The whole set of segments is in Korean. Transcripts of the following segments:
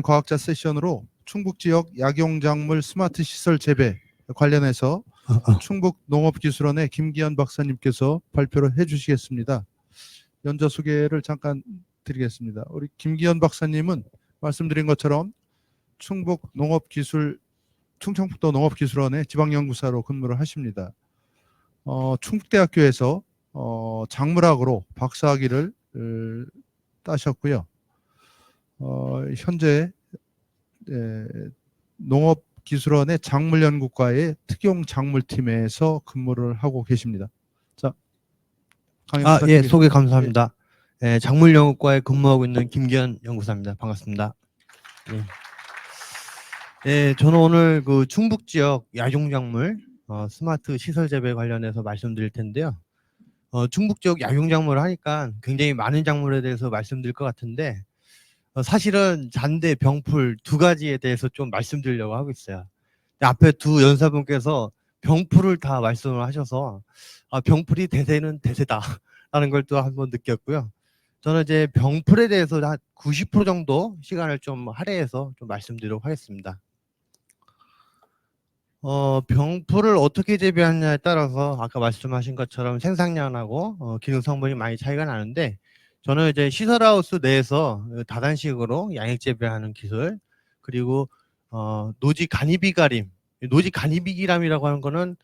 과학자 세션으로 충북 지역 약용작물 스마트 시설 재배 관련해서 충북 농업기술원의 김기현 박사님께서 발표를 해주시겠습니다. 연자 소개를 잠깐 드리겠습니다. 우리 김기현 박사님은 말씀드린 것처럼 충청북도 농업기술원의 지방연구사로 근무를 하십니다. 충북대학교에서 작물학으로 박사학위를 따셨고요. 현재 농업기술원의 작물연구과의 특용작물팀에서 근무를 하고 계십니다. 자, 예, 소개 감사합니다. 예, 작물연구과에 근무하고 있는 김기현 연구사입니다. 반갑습니다. 예, 저는 오늘 그 충북 지역 약용작물 스마트 시설 재배 관련해서 말씀드릴 텐데요. 충북 지역 약용작물을 하니까 굉장히 많은 작물에 대해서 말씀드릴 것 같은데 사실은 잔대, 병풀 두 가지에 대해서 좀 말씀드리려고 하고 있어요. 앞에 두 연사분께서 병풀을 다 말씀을 하셔서 병풀이 대세는 대세다 라는 걸 또 한번 느꼈고요. 저는 이제 병풀에 대해서 한 90% 정도 시간을 좀 할애해서 좀 말씀드리도록 하겠습니다. 병풀을 어떻게 재배하느냐에 따라서 아까 말씀하신 것처럼 생산량하고 기능 성분이 많이 차이가 나는데, 저는 이제 시설하우스 내에서 다단식으로 양액 재배하는 기술, 그리고 노지 간이비가림, 노지 간이비기람이라고 하는 거는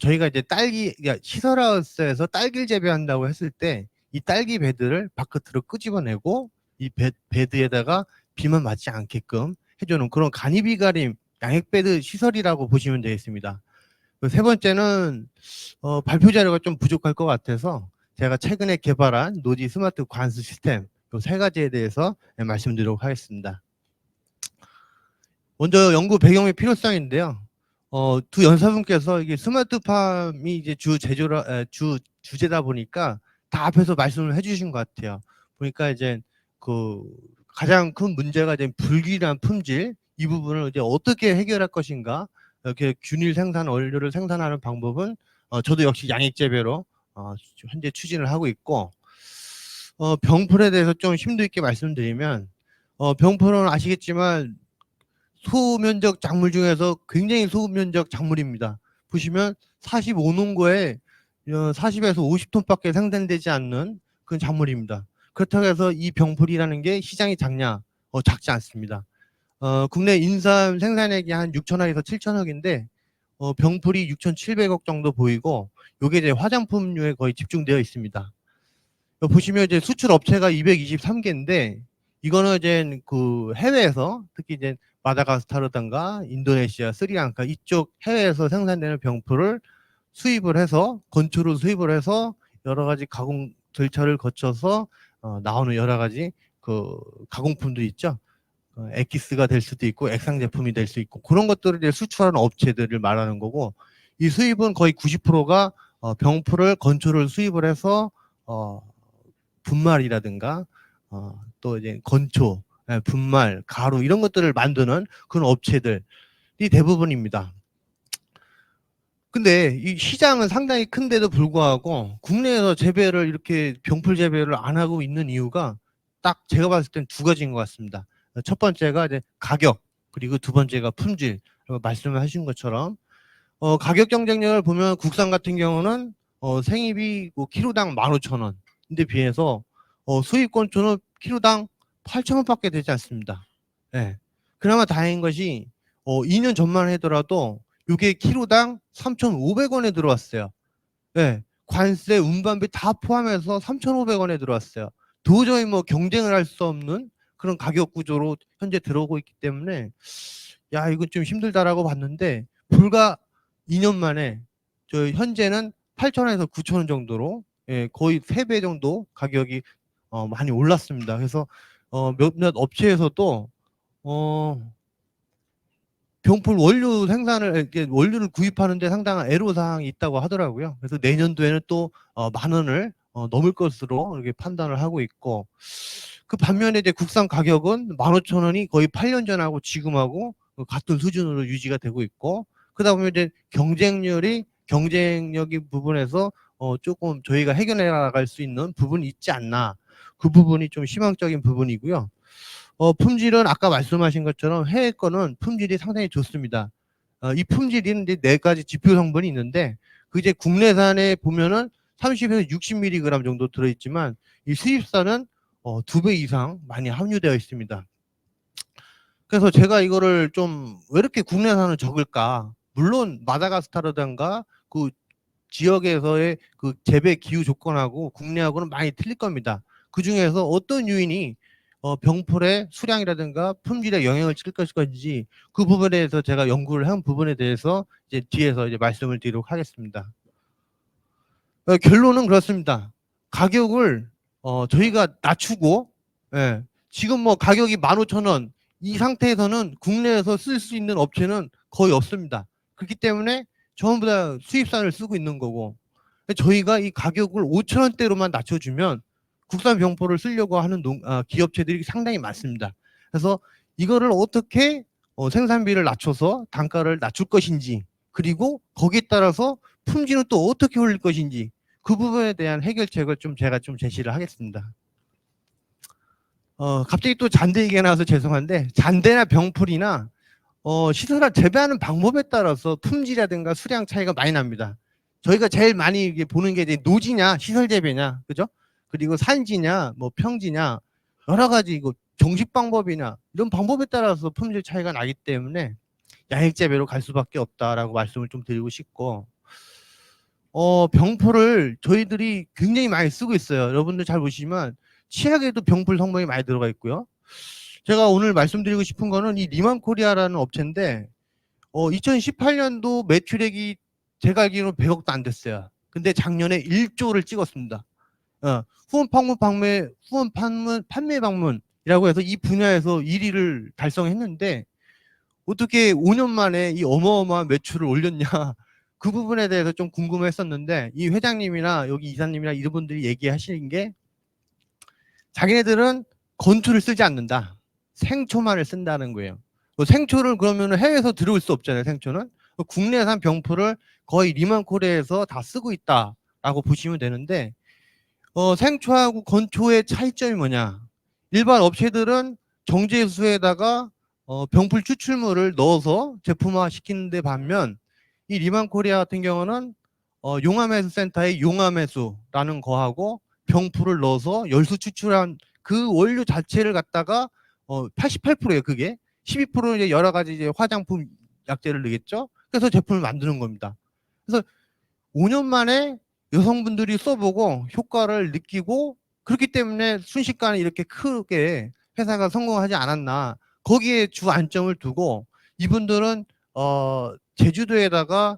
저희가 이제 그러니까 시설하우스에서 딸기를 재배한다고 했을 때 이 딸기 배드를 바깥으로 끄집어내고 이 배드에다가 비만 맞지 않게끔 해주는 그런 간이비가림 양액배드 시설이라고 보시면 되겠습니다. 세 번째는 발표 자료가 좀 부족할 것 같아서 제가 최근에 개발한 노지 스마트 관수 시스템 이 세 가지에 대해서 말씀드리도록 하겠습니다. 먼저 연구 배경의 필요성인데요. 두 연사분께서 이게 스마트팜이 이제 주제다 보니까 다 앞에서 말씀을 해주신 것 같아요. 보니까 이제 그 가장 큰 문제가 이제 불균한 품질, 이 부분을 이제 어떻게 해결할 것인가, 이렇게 균일 생산 원료를 생산하는 방법은 저도 역시 양액 재배로 현재 추진을 하고 있고, 병풀에 대해서 좀 심도 있게 말씀드리면 병풀은 아시겠지만 소면적 작물 중에서 굉장히 소면적 작물입니다. 보시면 45농도에 40에서 50톤밖에 생산되지 않는 그런 작물입니다. 그렇다고 해서 이 병풀이라는 게 시장이 작냐? 작지 않습니다. 국내 인삼 생산액이 한 6천억에서 7천억인데 병풀이 6,700억 정도 보이고, 요게 이제 화장품류에 거의 집중되어 있습니다. 보시면 이제 수출 업체가 223개인데 이거는 이제 그 해외에서 특히 이제 마다가스카르든가 인도네시아, 스리랑카 이쪽 해외에서 생산되는 병풀을 수입을 해서 건초로 수입을 해서 여러 가지 가공 절차를 거쳐서 나오는 여러 가지 그 가공품도 있죠. 엑기스가 될 수도 있고 액상 제품이 될 수 있고, 그런 것들을 이제 수출하는 업체들을 말하는 거고, 이 수입은 거의 90%가 병풀을 건초를 수입을 해서 분말이라든가 또 이제 건초, 분말, 가루 이런 것들을 만드는 그런 업체들이 대부분입니다. 근데 이 시장은 상당히 큰데도 불구하고 국내에서 재배를 이렇게 병풀 재배를 안 하고 있는 이유가 딱 제가 봤을 땐 두 가지인 것 같습니다. 첫 번째가 이제 가격, 그리고 두 번째가 품질. 말씀을 하신 것처럼 가격 경쟁력을 보면 국산 같은 경우는 생입이 뭐 키로당 15,000원 근데 비해서 수입 건초는 키로당 8,000원밖에 되지 않습니다. 네. 그나마 다행인 것이 2년 전만 하더라도 이게 키로당 3,500원에 들어왔어요. 네. 관세, 운반비 다 포함해서 3,500원에 들어왔어요. 도저히 뭐 경쟁을 할 수 없는 그런 가격 구조로 현재 들어오고 있기 때문에 야, 이건 좀 힘들다라고 봤는데 불과 2년 만에 저 현재는 8,000원에서 9,000원 정도로 거의 3배 정도 가격이 많이 올랐습니다. 그래서 몇몇 업체에서도 병풀 원료 생산을 원료를 구입하는데 상당한 애로사항이 있다고 하더라고요. 그래서 내년도에는 또 10,000원을 넘을 것으로 이렇게 판단을 하고 있고, 그 반면에 이제 국산 가격은 15,000원이 거의 8년 전하고 지금하고 같은 수준으로 유지가 되고 있고, 그러다 보면 이제 경쟁력이 부분에서 조금 저희가 해결해 나갈 수 있는 부분이 있지 않나, 그 부분이 좀 희망적인 부분이고요. 품질은 아까 말씀하신 것처럼 해외 거는 품질이 상당히 좋습니다. 이 품질이 이제 4가지 지표 성분이 있는데 그 이제 국내산에 보면은 30에서 60mg 정도 들어있지만 이 수입산은 2배 이상 많이 함유되어 있습니다. 그래서 제가 이거를 좀 왜 이렇게 국내산은 적을까? 물론 마다가스카르든가 그 지역에서의 그 재배 기후 조건하고 국내하고는 많이 틀릴 겁니다. 그 중에서 어떤 요인이 병풀의 수량이라든가 품질에 영향을 줄 것인지 그 부분에 대해서 제가 연구를 한 부분에 대해서 이제 뒤에서 이제 말씀을 드리도록 하겠습니다. 결론은 그렇습니다. 가격을 저희가 낮추고, 예, 지금 뭐 가격이 15,000원 이 상태에서는 국내에서 쓸 수 있는 업체는 거의 없습니다. 그렇기 때문에 전부 다 수입산을 쓰고 있는 거고, 저희가 이 가격을 5,000원대로만 낮춰주면 국산 병포를 쓰려고 하는 기업체들이 상당히 많습니다. 그래서 이거를 어떻게 생산비를 낮춰서 단가를 낮출 것인지, 그리고 거기에 따라서 품질은 또 어떻게 올릴 것인지 그 부분에 대한 해결책을 제가 제시를 하겠습니다. 갑자기 또 잔대 얘기가 나와서 죄송한데, 잔대나 병풀이나 시설을 재배하는 방법에 따라서 품질이라든가 수량 차이가 많이 납니다. 저희가 제일 많이 보는 게 이제 노지냐 시설 재배냐, 그죠? 그리고 산지냐 뭐 평지냐 여러 가지 이거 정식 방법이냐 이런 방법에 따라서 품질 차이가 나기 때문에 양액 재배로 갈 수밖에 없다라고 말씀을 좀 드리고 싶고, 병풀을 저희들이 굉장히 많이 쓰고 있어요. 여러분들 잘 보시면 치약에도 병풀 성분이 많이 들어가 있고요. 제가 오늘 말씀드리고 싶은 거는 이 리만코리아라는 업체인데 2018년도 매출액이 제가 알기로는 100억도 안 됐어요. 근데 작년에 1조를 찍었습니다. 후원 판매 방문이라고 해서 이 분야에서 1위를 달성했는데 어떻게 5년 만에 이 어마어마한 매출을 올렸냐, 그 부분에 대해서 좀 궁금했었는데 이 회장님이나 여기 이사님이나 이런 분들이 얘기하시는 게 자기네들은 건초를 쓰지 않는다. 생초만을 쓴다는 거예요. 생초를 그러면 해외에서 들어올 수 없잖아요. 생초는 국내산 병풀을 거의 리만코리아에서 다 쓰고 있다라고 보시면 되는데, 생초하고 건초의 차이점이 뭐냐? 일반 업체들은 정제수에다가 병풀 추출물을 넣어서 제품화 시키는데 반면 이 리만코리아 같은 경우는 용암해수센터의 용암해수라는 거하고 병풀을 넣어서 열수 추출한 그 원료 자체를 갖다가 88%예요. 그게 12%는 이제 여러 가지 이제 화장품 약재를 넣겠죠. 그래서 제품을 만드는 겁니다. 그래서 5년 만에 여성분들이 써보고 효과를 느끼고 그렇기 때문에 순식간에 이렇게 크게 회사가 성공하지 않았나, 거기에 주 안점을 두고 이분들은 제주도에다가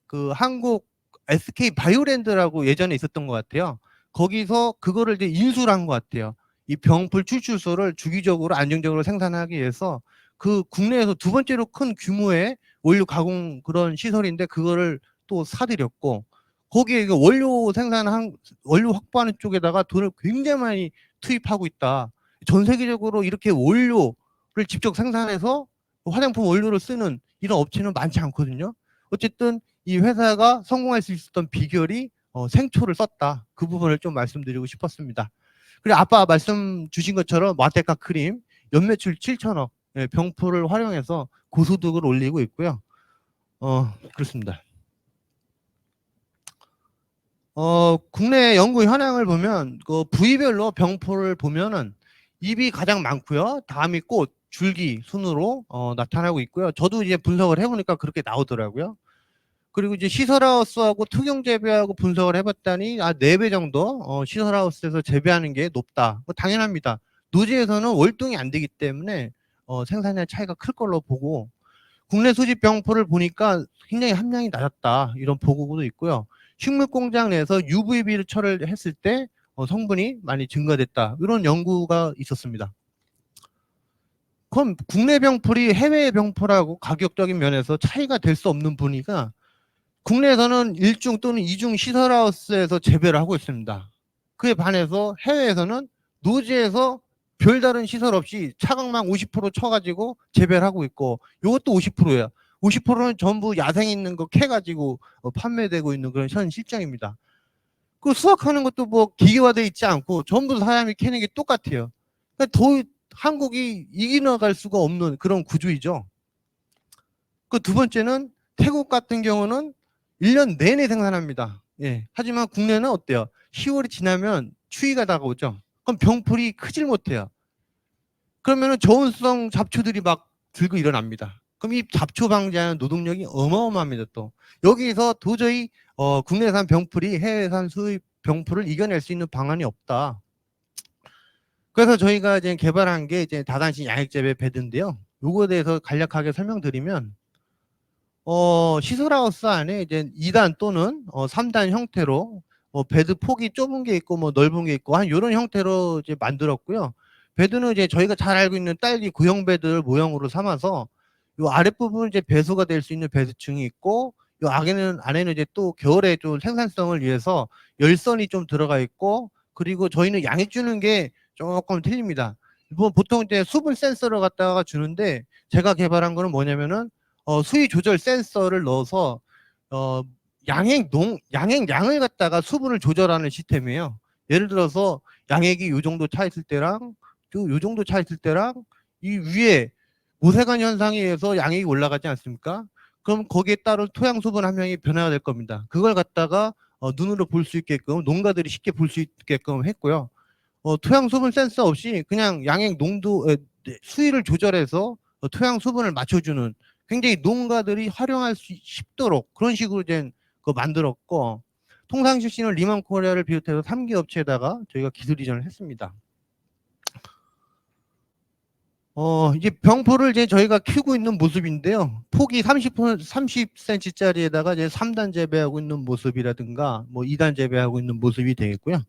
그 한국 SK 바이오랜드라고 예전에 있었던 것 같아요. 거기서 그거를 이제 인수를 한 것 같아요. 이 병풀 추출소를 주기적으로 안정적으로 생산하기 위해서 그 국내에서 두 번째로 큰 규모의 원료 가공 그런 시설인데 그거를 또 사들였고, 거기에 원료 원료 확보하는 쪽에다가 돈을 굉장히 많이 투입하고 있다. 전 세계적으로 이렇게 원료를 직접 생산해서 화장품 원료를 쓰는 이런 업체는 많지 않거든요. 어쨌든 이 회사가 성공할 수 있었던 비결이 생초를 썼다. 그 부분을 좀 말씀드리고 싶었습니다. 그리고 아까 말씀 주신 것처럼 마테카 크림 연매출 7천억, 병풀을 활용해서 고소득을 올리고 있고요. 그렇습니다. 국내 연구 현황을 보면 그 부위별로 병풀을 보면은 잎이 가장 많고요. 다음이 꽃, 줄기 순으로 나타나고 있고요. 저도 이제 분석을 해보니까 그렇게 나오더라고요. 그리고 이제 시설하우스하고 특용 재배하고 분석을 해봤더니 4배 정도 시설하우스에서 재배하는 게 높다. 당연합니다. 노지에서는 월동이 안 되기 때문에 생산량 차이가 클 걸로 보고, 국내 수집 병풀을 보니까 굉장히 함량이 낮았다, 이런 보고도 있고요. 식물 공장 내에서 UVB를 처리를 했을 때 성분이 많이 증가됐다, 이런 연구가 있었습니다. 그럼 국내 병풀이 해외 병풀하고 가격적인 면에서 차이가 될 수 없는 분위기가 국내에서는 1중 또는 2중 시설하우스에서 재배를 하고 있습니다. 그에 반해서 해외에서는 노지에서 별다른 시설 없이 차광망 50% 쳐가지고 재배를 하고 있고, 이것도 50%예요. 50%는 전부 야생에 있는 거 캐가지고 판매되고 있는 그런 현 실정입니다. 그 수확하는 것도 뭐 기계화되어 있지 않고 전부 사람이 캐는 게 똑같아요. 그러니까 더 한국이 이겨나갈 수가 없는 그런 구조이죠. 그 두 번째는 태국 같은 경우는 1년 내내 생산합니다. 예. 하지만 국내는 어때요? 10월이 지나면 추위가 다가오죠. 그럼 병풀이 크질 못해요. 그러면은 저온성 잡초들이 막 들고 일어납니다. 그럼 이 잡초 방지하는 노동력이 어마어마합니다. 또 여기서 도저히 국내산 병풀이 해외산 수입 병풀을 이겨낼 수 있는 방안이 없다. 그래서 저희가 이제 개발한 게 이제 다단식 양액재배 베드인데요. 요거에 대해서 간략하게 설명드리면 시설하우스 안에 이제 2단 또는 3단 형태로 베드 폭이 좁은 게 있고 뭐 넓은 게 있고 한 요런 형태로 이제 만들었고요. 베드는 이제 저희가 잘 알고 있는 딸기 구형 베드를 모형으로 삼아서 요 아랫부분은 이제 배수가 될 수 있는 배수층이 있고 요 안에는 이제 또 겨울에 좀 생산성을 위해서 열선이 좀 들어가 있고 그리고 저희는 양액 주는 게 조금 틀립니다. 보통 이제 수분 센서를 갖다가 주는데 제가 개발한 거는 뭐냐면은 수위 조절 센서를 넣어서 양을 갖다가 수분을 조절하는 시스템이에요. 예를 들어서 양액이 요 정도 차 있을 때랑 요 정도 차 있을 때랑 이 위에 모세관 현상에 의해서 양액이 올라가지 않습니까? 그럼 거기에 따른 토양 수분 함량이 변화가 될 겁니다. 그걸 갖다가 눈으로 볼 수 있게끔 농가들이 쉽게 볼 수 있게끔 했고요. 토양 수분 센서 없이 그냥 양액 농도 수위를 조절해서 토양 수분을 맞춰주는 굉장히 농가들이 활용할 수 쉽도록 그런 식으로 이제 만들었고 통상 출신은 리만 코리아를 비롯해서 3개 업체에다가 저희가 기술 이전을 했습니다. 이제 병포를 이제 저희가 키우고 있는 모습인데요. 폭이 30cm짜리에다가 이제 3단 재배하고 있는 모습이라든가 뭐 2단 재배하고 있는 모습이 되겠고요.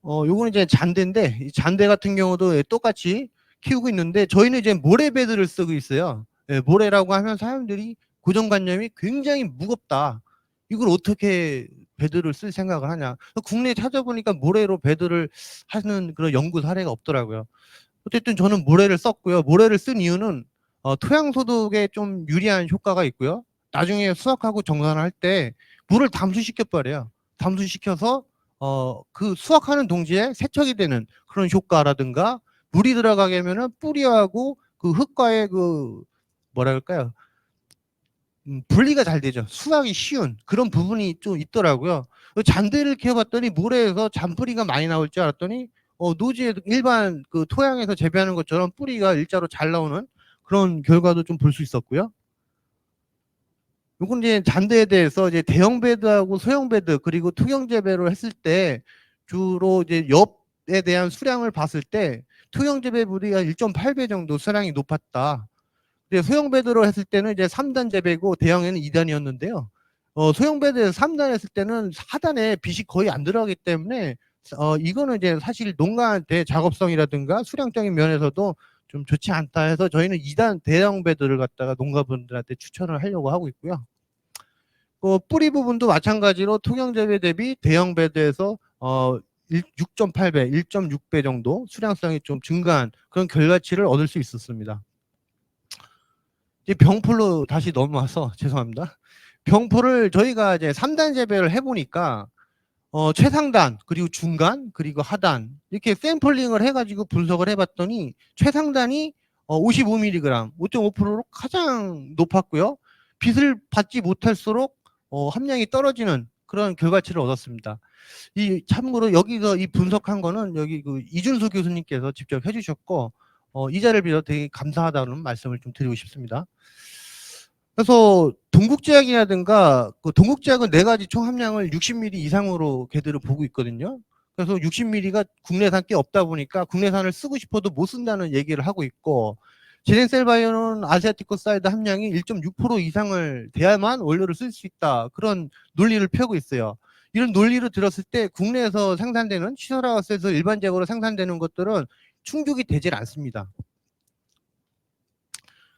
요거는 이제 잔대인데 이 잔대 같은 경우도 똑같이 키우고 있는데 저희는 이제 모래베드를 쓰고 있어요. 예, 모래라고 하면 사람들이 고정관념이 굉장히 무겁다. 이걸 어떻게 베드를 쓸 생각을 하냐. 국내에 찾아보니까 모래로 베드를 하는 그런 연구 사례가 없더라고요. 어쨌든 저는 모래를 썼고요. 모래를 쓴 이유는 토양 소독에 좀 유리한 효과가 있고요. 나중에 수확하고 정산할 때 물을 담수시켜 버려요. 담수시켜서 그 수확하는 동시에 세척이 되는 그런 효과라든가 물이 들어가게 하면은 뿌리하고 그 흙과의 그 뭐라 그럴까요? 분리가 잘 되죠. 수확이 쉬운 그런 부분이 좀 있더라고요. 잔디를 키워봤더니 모래에서 잔뿌리가 많이 나올 줄 알았더니 노지에 일반 그 토양에서 재배하는 것처럼 뿌리가 일자로 잘 나오는 그런 결과도 좀 볼 수 있었고요. 요건 이제 잔디에 대해서 이제 대형 베드하고 소형 베드 그리고 투경 재배를 했을 때 주로 이제 엽에 대한 수량을 봤을 때 투경 재배보다 1.8배 정도 수량이 높았다. 소형 베드로 했을 때는 이제 3단 재배고 대형에는 2단이었는데요. 소형 베드에서 3단 했을 때는 하단에 빛이 거의 안 들어가기 때문에 이거는 이제 사실 농가한테 작업성이라든가 수량적인 면에서도 좀 좋지 않다 해서 저희는 2단 대형 베드를 갖다가 농가분들한테 추천을 하려고 하고 있고요. 뿌리 부분도 마찬가지로 투경 재배 대비 대형 베드에서 6.8배, 1.6배 정도 수량성이 좀 증가한 그런 결과치를 얻을 수 있었습니다. 이제 병풀로 다시 넘어와서 죄송합니다. 병풀을 저희가 이제 3단 재배를 해보니까 최상단 그리고 중간 그리고 하단 이렇게 샘플링을 해가지고 분석을 해봤더니 최상단이 55mg 5.5%로 가장 높았고요. 빛을 받지 못할수록 함량이 떨어지는 그런 결과치를 얻었습니다. 이 참고로 여기서 이 분석한 거는 여기 그 이준수 교수님께서 직접 해주셨고 이 자리를 빌어 되게 감사하다는 말씀을 좀 드리고 싶습니다. 그래서 동국제약이라든가 그 동국제약은 4가지 총 함량을 60ml 이상으로 걔들을 보고 있거든요. 그래서 60ml가 국내산 꽤 없다 보니까 국내산을 쓰고 싶어도 못 쓴다는 얘기를 하고 있고 제넨셀바이오는 아시아티코 사이드 함량이 1.6% 이상을 돼야만 원료를 쓸 수 있다. 그런 논리를 펴고 있어요. 이런 논리를 들었을 때 국내에서 생산되는 시설하우스에서 일반적으로 생산되는 것들은 충족이 되질 않습니다.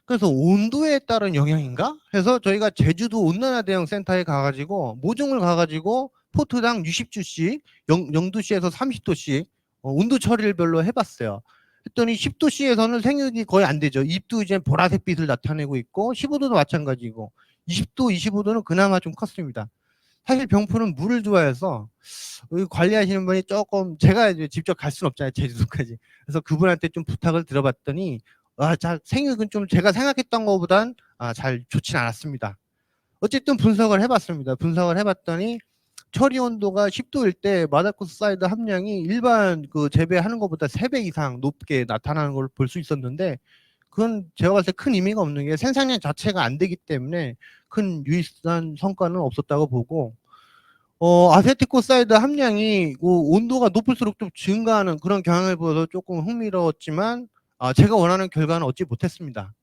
그래서 온도에 따른 영향인가 해서 저희가 제주도 온난화 대응 센터에 가가지고 모종을 가가지고 포트당 60주씩 0도씨에서 30도씩 온도 처리를 별로 해봤어요. 했더니 10도씨에서는 생육이 거의 안 되죠. 잎도 이제 보라색 빛을 나타내고 있고 15도도 마찬가지고 20도, 25도는 그나마 좀 컸습니다. 사실 병풀은 물을 좋아해서 여기 관리하시는 분이 조금 제가 이제 직접 갈 수는 없잖아요. 제주도까지. 그래서 그분한테 좀 부탁을 드려봤더니 자, 생육은 좀 제가 생각했던 것보단 잘 좋진 않았습니다. 어쨌든 분석을 해봤습니다. 분석을 해봤더니 처리 온도가 10도일 때 마다코스 사이드 함량이 일반 그 재배하는 것보다 3배 이상 높게 나타나는 걸 볼 수 있었는데 그건 제가 봤을 때 큰 의미가 없는 게 생산량 자체가 안 되기 때문에 큰 유의한 성과는 없었다고 보고 아세티코사이드 함량이 온도가 높을수록 좀 증가하는 그런 경향을 보여서 조금 흥미로웠지만 제가 원하는 결과는 얻지 못했습니다.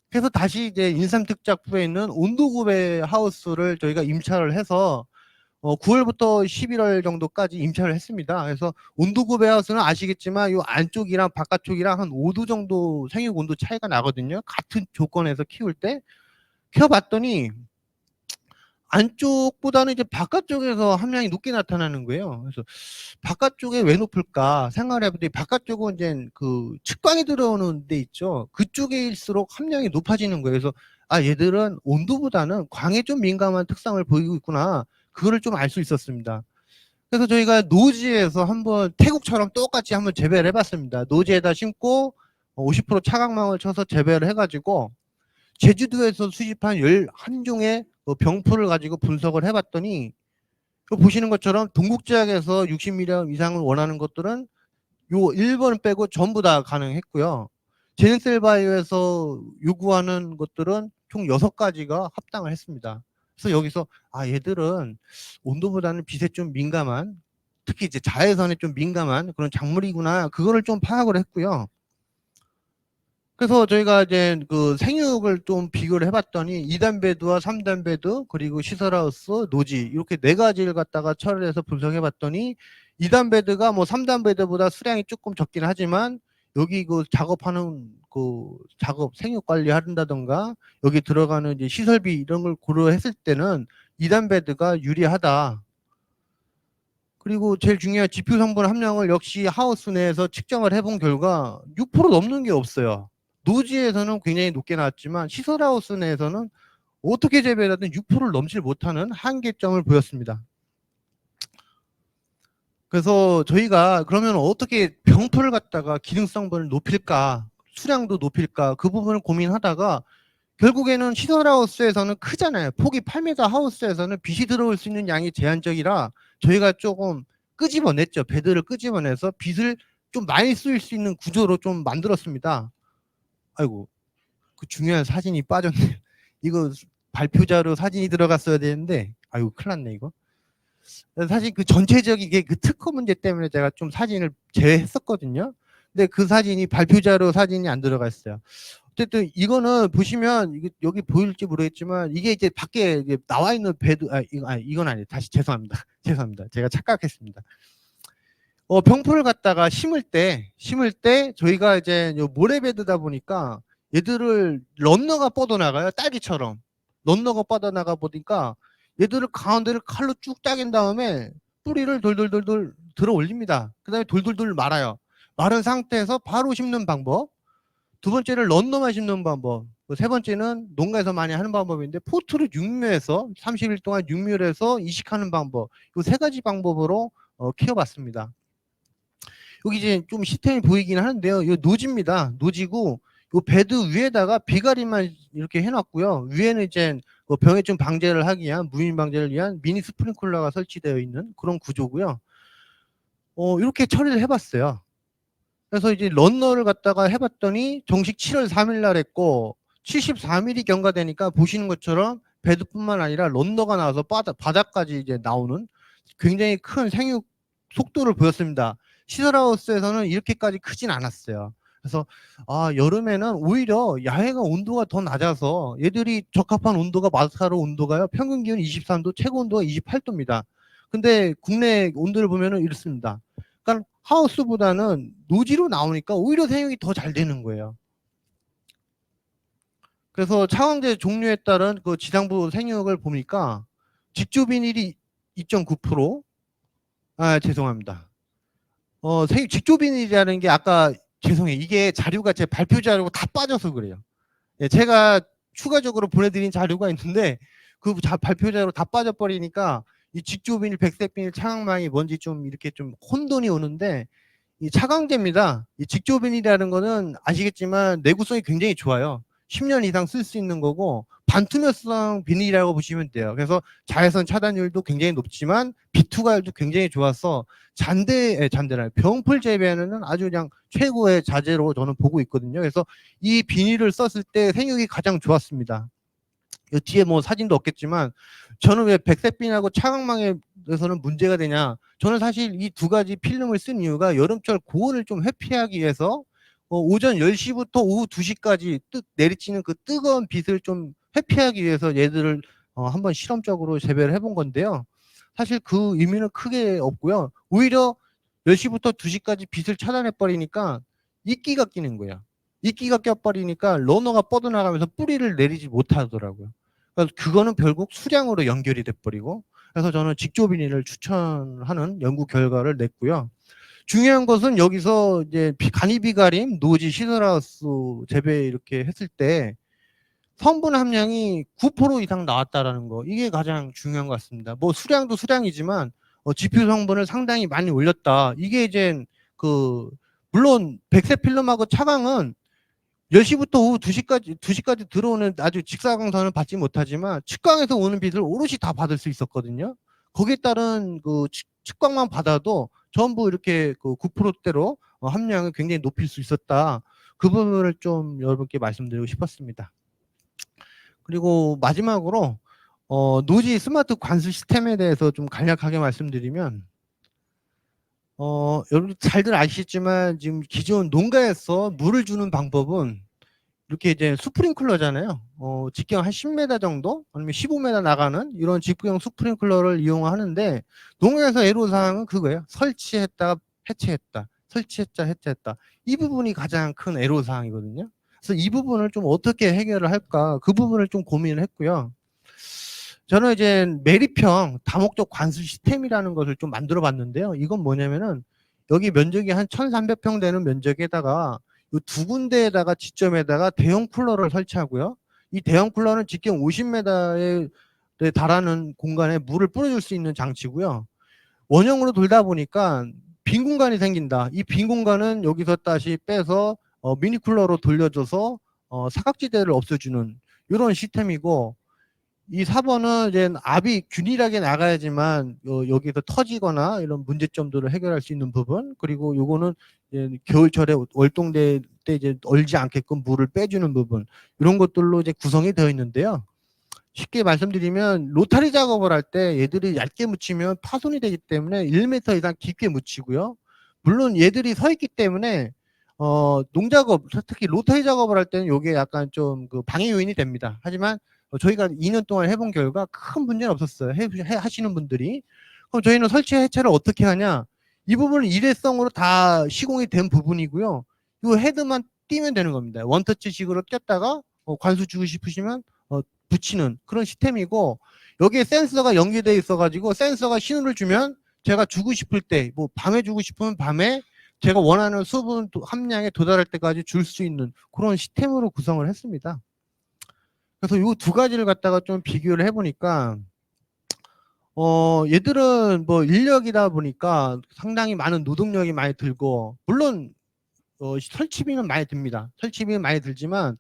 그래서 다시 이제 인삼특작부에 있는 온도구배 하우스를 저희가 임차를 해서 9월부터 11월 정도까지 임차를 했습니다. 그래서 온도구배 하우스는 아시겠지만 이 안쪽이랑 바깥쪽이랑 한 5도 정도 생육 온도 차이가 나거든요. 같은 조건에서 키울 때 키워봤더니 안쪽보다는 이제 바깥쪽에서 함량이 높게 나타나는 거예요. 그래서 바깥쪽에 왜 높을까 생각을 해보더니 바깥쪽은 이제 그 측광이 들어오는 데 있죠. 그쪽일수록 함량이 높아지는 거예요. 그래서 얘들은 온도보다는 광에 좀 민감한 특성을 보이고 있구나. 그거를 좀 알 수 있었습니다. 그래서 저희가 노지에서 한번 태국처럼 똑같이 한번 재배를 해봤습니다. 노지에다 심고 50% 차광망을 쳐서 재배를 해가지고 제주도에서 수집한 11종의 병풀을 가지고 분석을 해봤더니 보시는 것처럼 동국제약에서 60mg 이상을 원하는 것들은 요 1번 빼고 전부 다 가능했고요. 제네셀바이오에서 요구하는 것들은 총 6가지가 합당을 했습니다. 그래서 여기서 얘들은 온도보다는 빛에 좀 민감한 특히 이제 자외선에 좀 민감한 그런 작물이구나 그거를 좀 파악을 했고요. 그래서 저희가 이제 그 생육을 좀 비교를 해봤더니 2단 베드와 3단 베드 그리고 시설하우스 노지 이렇게 4가지를 갖다가 처리해서 분석해봤더니 2단 베드가 뭐 3단 베드보다 수량이 조금 적긴 하지만 여기 그 작업하는 그 작업 생육 관리한다던가 여기 들어가는 이제 시설비 이런 걸 고려했을 때는 2단 베드가 유리하다. 그리고 제일 중요한 지표 성분 함량을 역시 하우스 내에서 측정을 해본 결과 6% 넘는 게 없어요. 노지에서는 굉장히 높게 나왔지만 시설하우스 내에서는 어떻게 재배를 하든 6%를 넘지 못하는 한계점을 보였습니다. 그래서 저희가 그러면 어떻게 병풀을 갖다가 기능성분을 높일까 수량도 높일까 그 부분을 고민하다가 결국에는 시설하우스에서는 크잖아요. 폭이 8m 하우스에서는 빛이 들어올 수 있는 양이 제한적이라 저희가 조금 끄집어냈죠. 베드를 끄집어내서 빛을 좀 많이 쓸 수 있는 구조로 좀 만들었습니다. 아이고 그 중요한 사진이 빠졌네요. 이거 발표자로 사진이 들어갔어야 되는데 아이고 큰일 났네 이거. 사실 그 전체적인 게 그 특허 문제 때문에 제가 좀 사진을 제외했었거든요. 근데 그 사진이 발표자로 사진이 안 들어가 있어요. 어쨌든 이거는 보시면 여기 보일지 모르겠지만 이게 이제 밖에 이제 나와 있는 배드 이건 아니에요. 다시 죄송합니다. 죄송합니다. 제가 착각했습니다. 병풀을 갖다가 심을 때 저희가 이제 모래베드다 보니까 얘들을 런너가 뻗어나가요. 딸기처럼 런너가 뻗어나가 보니까 얘들을 가운데를 칼로 쭉 짜긴 다음에 뿌리를 돌돌돌돌 들어 올립니다. 그 다음에 돌돌돌 말아요. 마른 상태에서 바로 심는 방법. 두 번째는 런너만 심는 방법. 세 번째는 농가에서 많이 하는 방법인데 포트를 육묘해서 30일 동안 육묘를 해서 이식하는 방법. 이 3가지 방법으로 키워봤습니다. 여기 이제 좀 시스템이 보이긴 하는데요. 이 노지입니다. 노지고 이 베드 위에다가 비가리만 이렇게 해놨고요. 위에는 이제 병해충 방제를 하기 위한 무인 방제를 위한 미니 스프링클러가 설치되어 있는 그런 구조고요. 이렇게 처리를 해봤어요. 그래서 이제 런너를 갖다가 해봤더니 정식 7월 3일 날 했고 74mm 경과되니까 보시는 것처럼 베드뿐만 아니라 런너가 나와서 바닥까지 이제 나오는 굉장히 큰 생육 속도를 보였습니다. 시설하우스에서는 이렇게까지 크진 않았어요. 그래서 여름에는 오히려 야외가 온도가 더 낮아서 얘들이 적합한 온도가 마스카르 온도가요. 평균 기온 23도, 최고 온도가 28도입니다. 근데 국내 온도를 보면은 이렇습니다. 그러니까 하우스보다는 노지로 나오니까 오히려 생육이 더 잘 되는 거예요. 그래서 차광제 종류에 따른 그 지상부 생육을 보니까 직조 비닐이 2.9%. 죄송합니다. 직조 비닐이라는 게 아까 죄송해요. 이게 자료가 제 발표 자료가 다 빠져서 그래요. 제가 추가적으로 보내드린 자료가 있는데 그 발표자로 다 빠져버리니까 이 직조비닐, 백색비닐, 차광망이 뭔지 좀 이렇게 좀 혼돈이 오는데, 이 차광제입니다. 이 직조비닐이라는 거는 아시겠지만 내구성이 굉장히 좋아요. 10년 이상 쓸 수 있는 거고 반투명성 비닐이라고 보시면 돼요. 그래서 자외선 차단율도 굉장히 높지만 비투과율도 굉장히 좋아서 잔대라 병풀 재배에는 아주 그냥 최고의 자재로 저는 보고 있거든요. 그래서 이 비닐을 썼을 때 생육이 가장 좋았습니다. 이 뒤에 뭐 사진도 없겠지만 저는 왜 백색비닐하고 차광망에서는 문제가 되냐? 저는 사실 이 두 가지 필름을 쓴 이유가 여름철 고온을 좀 회피하기 위해서 오전 10시부터 오후 2시까지 내리치는 그 뜨거운 빛을 좀 회피하기 위해서 얘들을 한번 실험적으로 재배를 해본 건데요. 사실 그 의미는 크게 없고요. 오히려 10시부터 2시까지 빛을 차단해 버리니까 이끼가 끼는 거예요. 이끼가 껴버리니까 러너가 뻗어나가면서 뿌리를 내리지 못하더라고요. 그러니까 그거는 결국 수량으로 연결이 돼버리고, 그래서 저는 직조비닐을 추천하는 연구 결과를 냈고요. 중요한 것은 여기서 이제 간이비가림, 노지, 시설하우스 재배 이렇게 했을 때 성분 함량이 9% 이상 나왔다라는 거, 이게 가장 중요한 것 같습니다. 뭐 수량도 수량이지만 지표 성분을 상당히 많이 올렸다. 이게 이제 물론 백색 필름하고 차광은 10시부터 오후 2시까지 들어오는 아주 직사광선을 받지 못하지만 측광에서 오는 빛을 오롯이 다 받을 수 있었거든요. 거기에 따른 측광만 받아도 전부 이렇게 9%대로 함량을 굉장히 높일 수 있었다. 그 부분을 좀 여러분께 말씀드리고 싶었습니다. 그리고 마지막으로 노지 스마트 관수 시스템에 대해서 좀 간략하게 말씀드리면, 여러분 잘들 아시겠지만 지금 기존 농가에서 물을 주는 방법은 이렇게 이제 스프링클러잖아요. 직경 한 10m 정도 아니면 15m 나가는 이런 직구형 스프링클러를 이용하는데, 농가에서 애로사항은 그거예요. 설치했다가 해체했다. 설치했다 해체했다. 이 부분이 가장 큰 애로사항이거든요. 그래서 이 부분을 좀 어떻게 해결을 할까, 그 부분을 좀 고민을 했고요. 저는 이제 매립형 다목적 관수 시스템이라는 것을 좀 만들어 봤는데요. 이건 뭐냐면은 여기 면적이 한 1300평 되는 면적에다가 이 두 군데에다가 지점에다가 대형 쿨러를 설치하고요. 이 대형 쿨러는 직경 50m에 달하는 공간에 물을 뿌려줄 수 있는 장치고요. 원형으로 돌다 보니까 빈 공간이 생긴다. 이 빈 공간은 여기서 다시 빼서 미니 쿨러로 돌려줘서 사각지대를 없애주는 이런 시스템이고, 이 4번은 이제 압이 균일하게 나가야지만 여기서 터지거나 이런 문제점들을 해결할 수 있는 부분, 그리고 요거는 겨울철에 월동될 때 이제 얼지 않게끔 물을 빼주는 부분, 이런 것들로 이제 구성이 되어 있는데요. 쉽게 말씀드리면 로타리 작업을 할 때 얘들이 얇게 묻히면 파손이 되기 때문에 1m 이상 깊게 묻히고요. 물론 얘들이 서 있기 때문에 농작업, 특히 로타리 작업을 할 때는 이게 약간 좀 방해 요인이 됩니다. 하지만 저희가 2년 동안 해본 결과 큰 문제는 없었어요. 하시는 분들이. 그럼 저희는 설치 해체를 어떻게 하냐? 이 부분은 일회성으로 다 시공이 된 부분이고요. 이 헤드만 띄면 되는 겁니다. 원터치식으로 꼈다가 관수 주고 싶으시면 붙이는 그런 시스템이고, 여기에 센서가 연계되어 있어가지고 센서가 신호를 주면 제가 주고 싶을 때, 뭐 밤에 주고 싶으면 밤에 제가 원하는 수분 함량에 도달할 때까지 줄 수 있는 그런 시스템으로 구성을 했습니다. 그래서 이 두 가지를 갖다가 좀 비교를 해보니까 얘들은 뭐 인력이다 보니까 상당히 많은 노동력이 많이 들고, 물론 설치비는 많이 듭니다. 설치비는 많이 들지만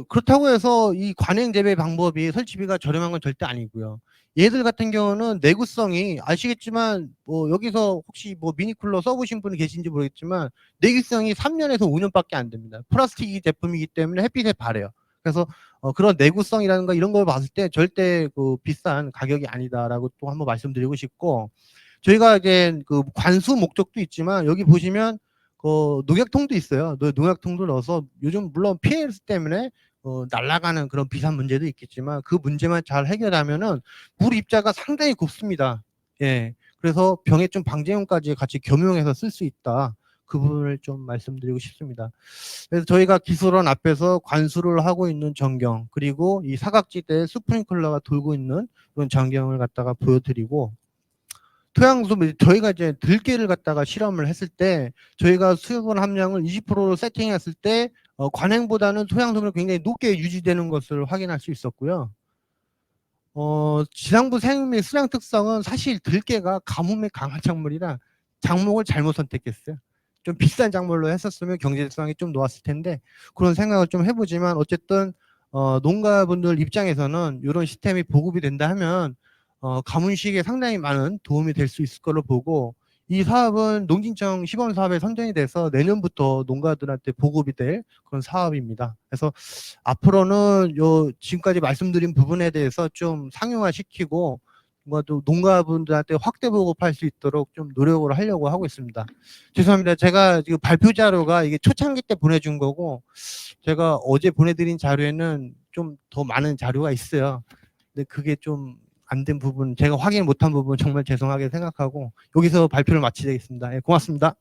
그렇다고 해서 이 관행 재배 방법이 설치비가 저렴한 건 절대 아니고요. 얘들 같은 경우는 내구성이 아시겠지만 여기서 혹시 미니쿨러 써보신 분이 계신지 모르겠지만 내구성이 3년에서 5년밖에 안 됩니다. 플라스틱 제품이기 때문에 햇빛에 바래요. 그래서 그런 내구성이라든가 이런 걸 봤을 때 절대 비싼 가격이 아니다라고 또 한번 말씀드리고 싶고, 저희가 이제 관수 목적도 있지만 여기 보시면 농약통도 있어요. 농약통도 넣어서 요즘 물론 PLS 때문에 날아가는 그런 비산 문제도 있겠지만 그 문제만 잘 해결하면은 물 입자가 상당히 곱습니다. 예. 그래서 병해충 방제용까지 같이 겸용해서 쓸 수 있다. 그 부분을 좀 말씀드리고 싶습니다. 그래서 저희가 기술원 앞에서 관수를 하고 있는 전경, 그리고 이 사각지대에 스프링클러가 돌고 있는 그런 전경을 갖다가 보여드리고, 토양수 저희가 이제 들깨를 갖다가 실험을 했을 때 저희가 수분 함량을 20%로 세팅했을 때 관행보다는 토양 수분이 굉장히 높게 유지되는 것을 확인할 수 있었고요. 지상부 생육및 수량 특성은 사실 들깨가 가뭄에 강한 작물이라 작목을 잘못 선택했어요. 좀 비싼 작물로 했었으면 경제성이 좀 놓았을 텐데 그런 생각을 좀 해보지만 어쨌든 농가분들 입장에서는 이런 시스템이 보급이 된다 하면 가문식에 상당히 많은 도움이 될 수 있을 걸로 보고 이 사업은 농진청 시범 사업에 선정이 돼서 내년부터 농가들한테 보급이 될 그런 사업입니다. 그래서 앞으로는 요 지금까지 말씀드린 부분에 대해서 좀 상용화시키고 또 농가분들한테 확대 보급할 수 있도록 좀 노력을 하려고 하고 있습니다. 죄송합니다. 제가 지금 발표 자료가 이게 초창기 때 보내준 거고 제가 어제 보내드린 자료에는 좀 더 많은 자료가 있어요. 근데 그게 좀 안 된 부분, 제가 확인 못한 부분 정말 죄송하게 생각하고 여기서 발표를 마치겠습니다. 예, 고맙습니다.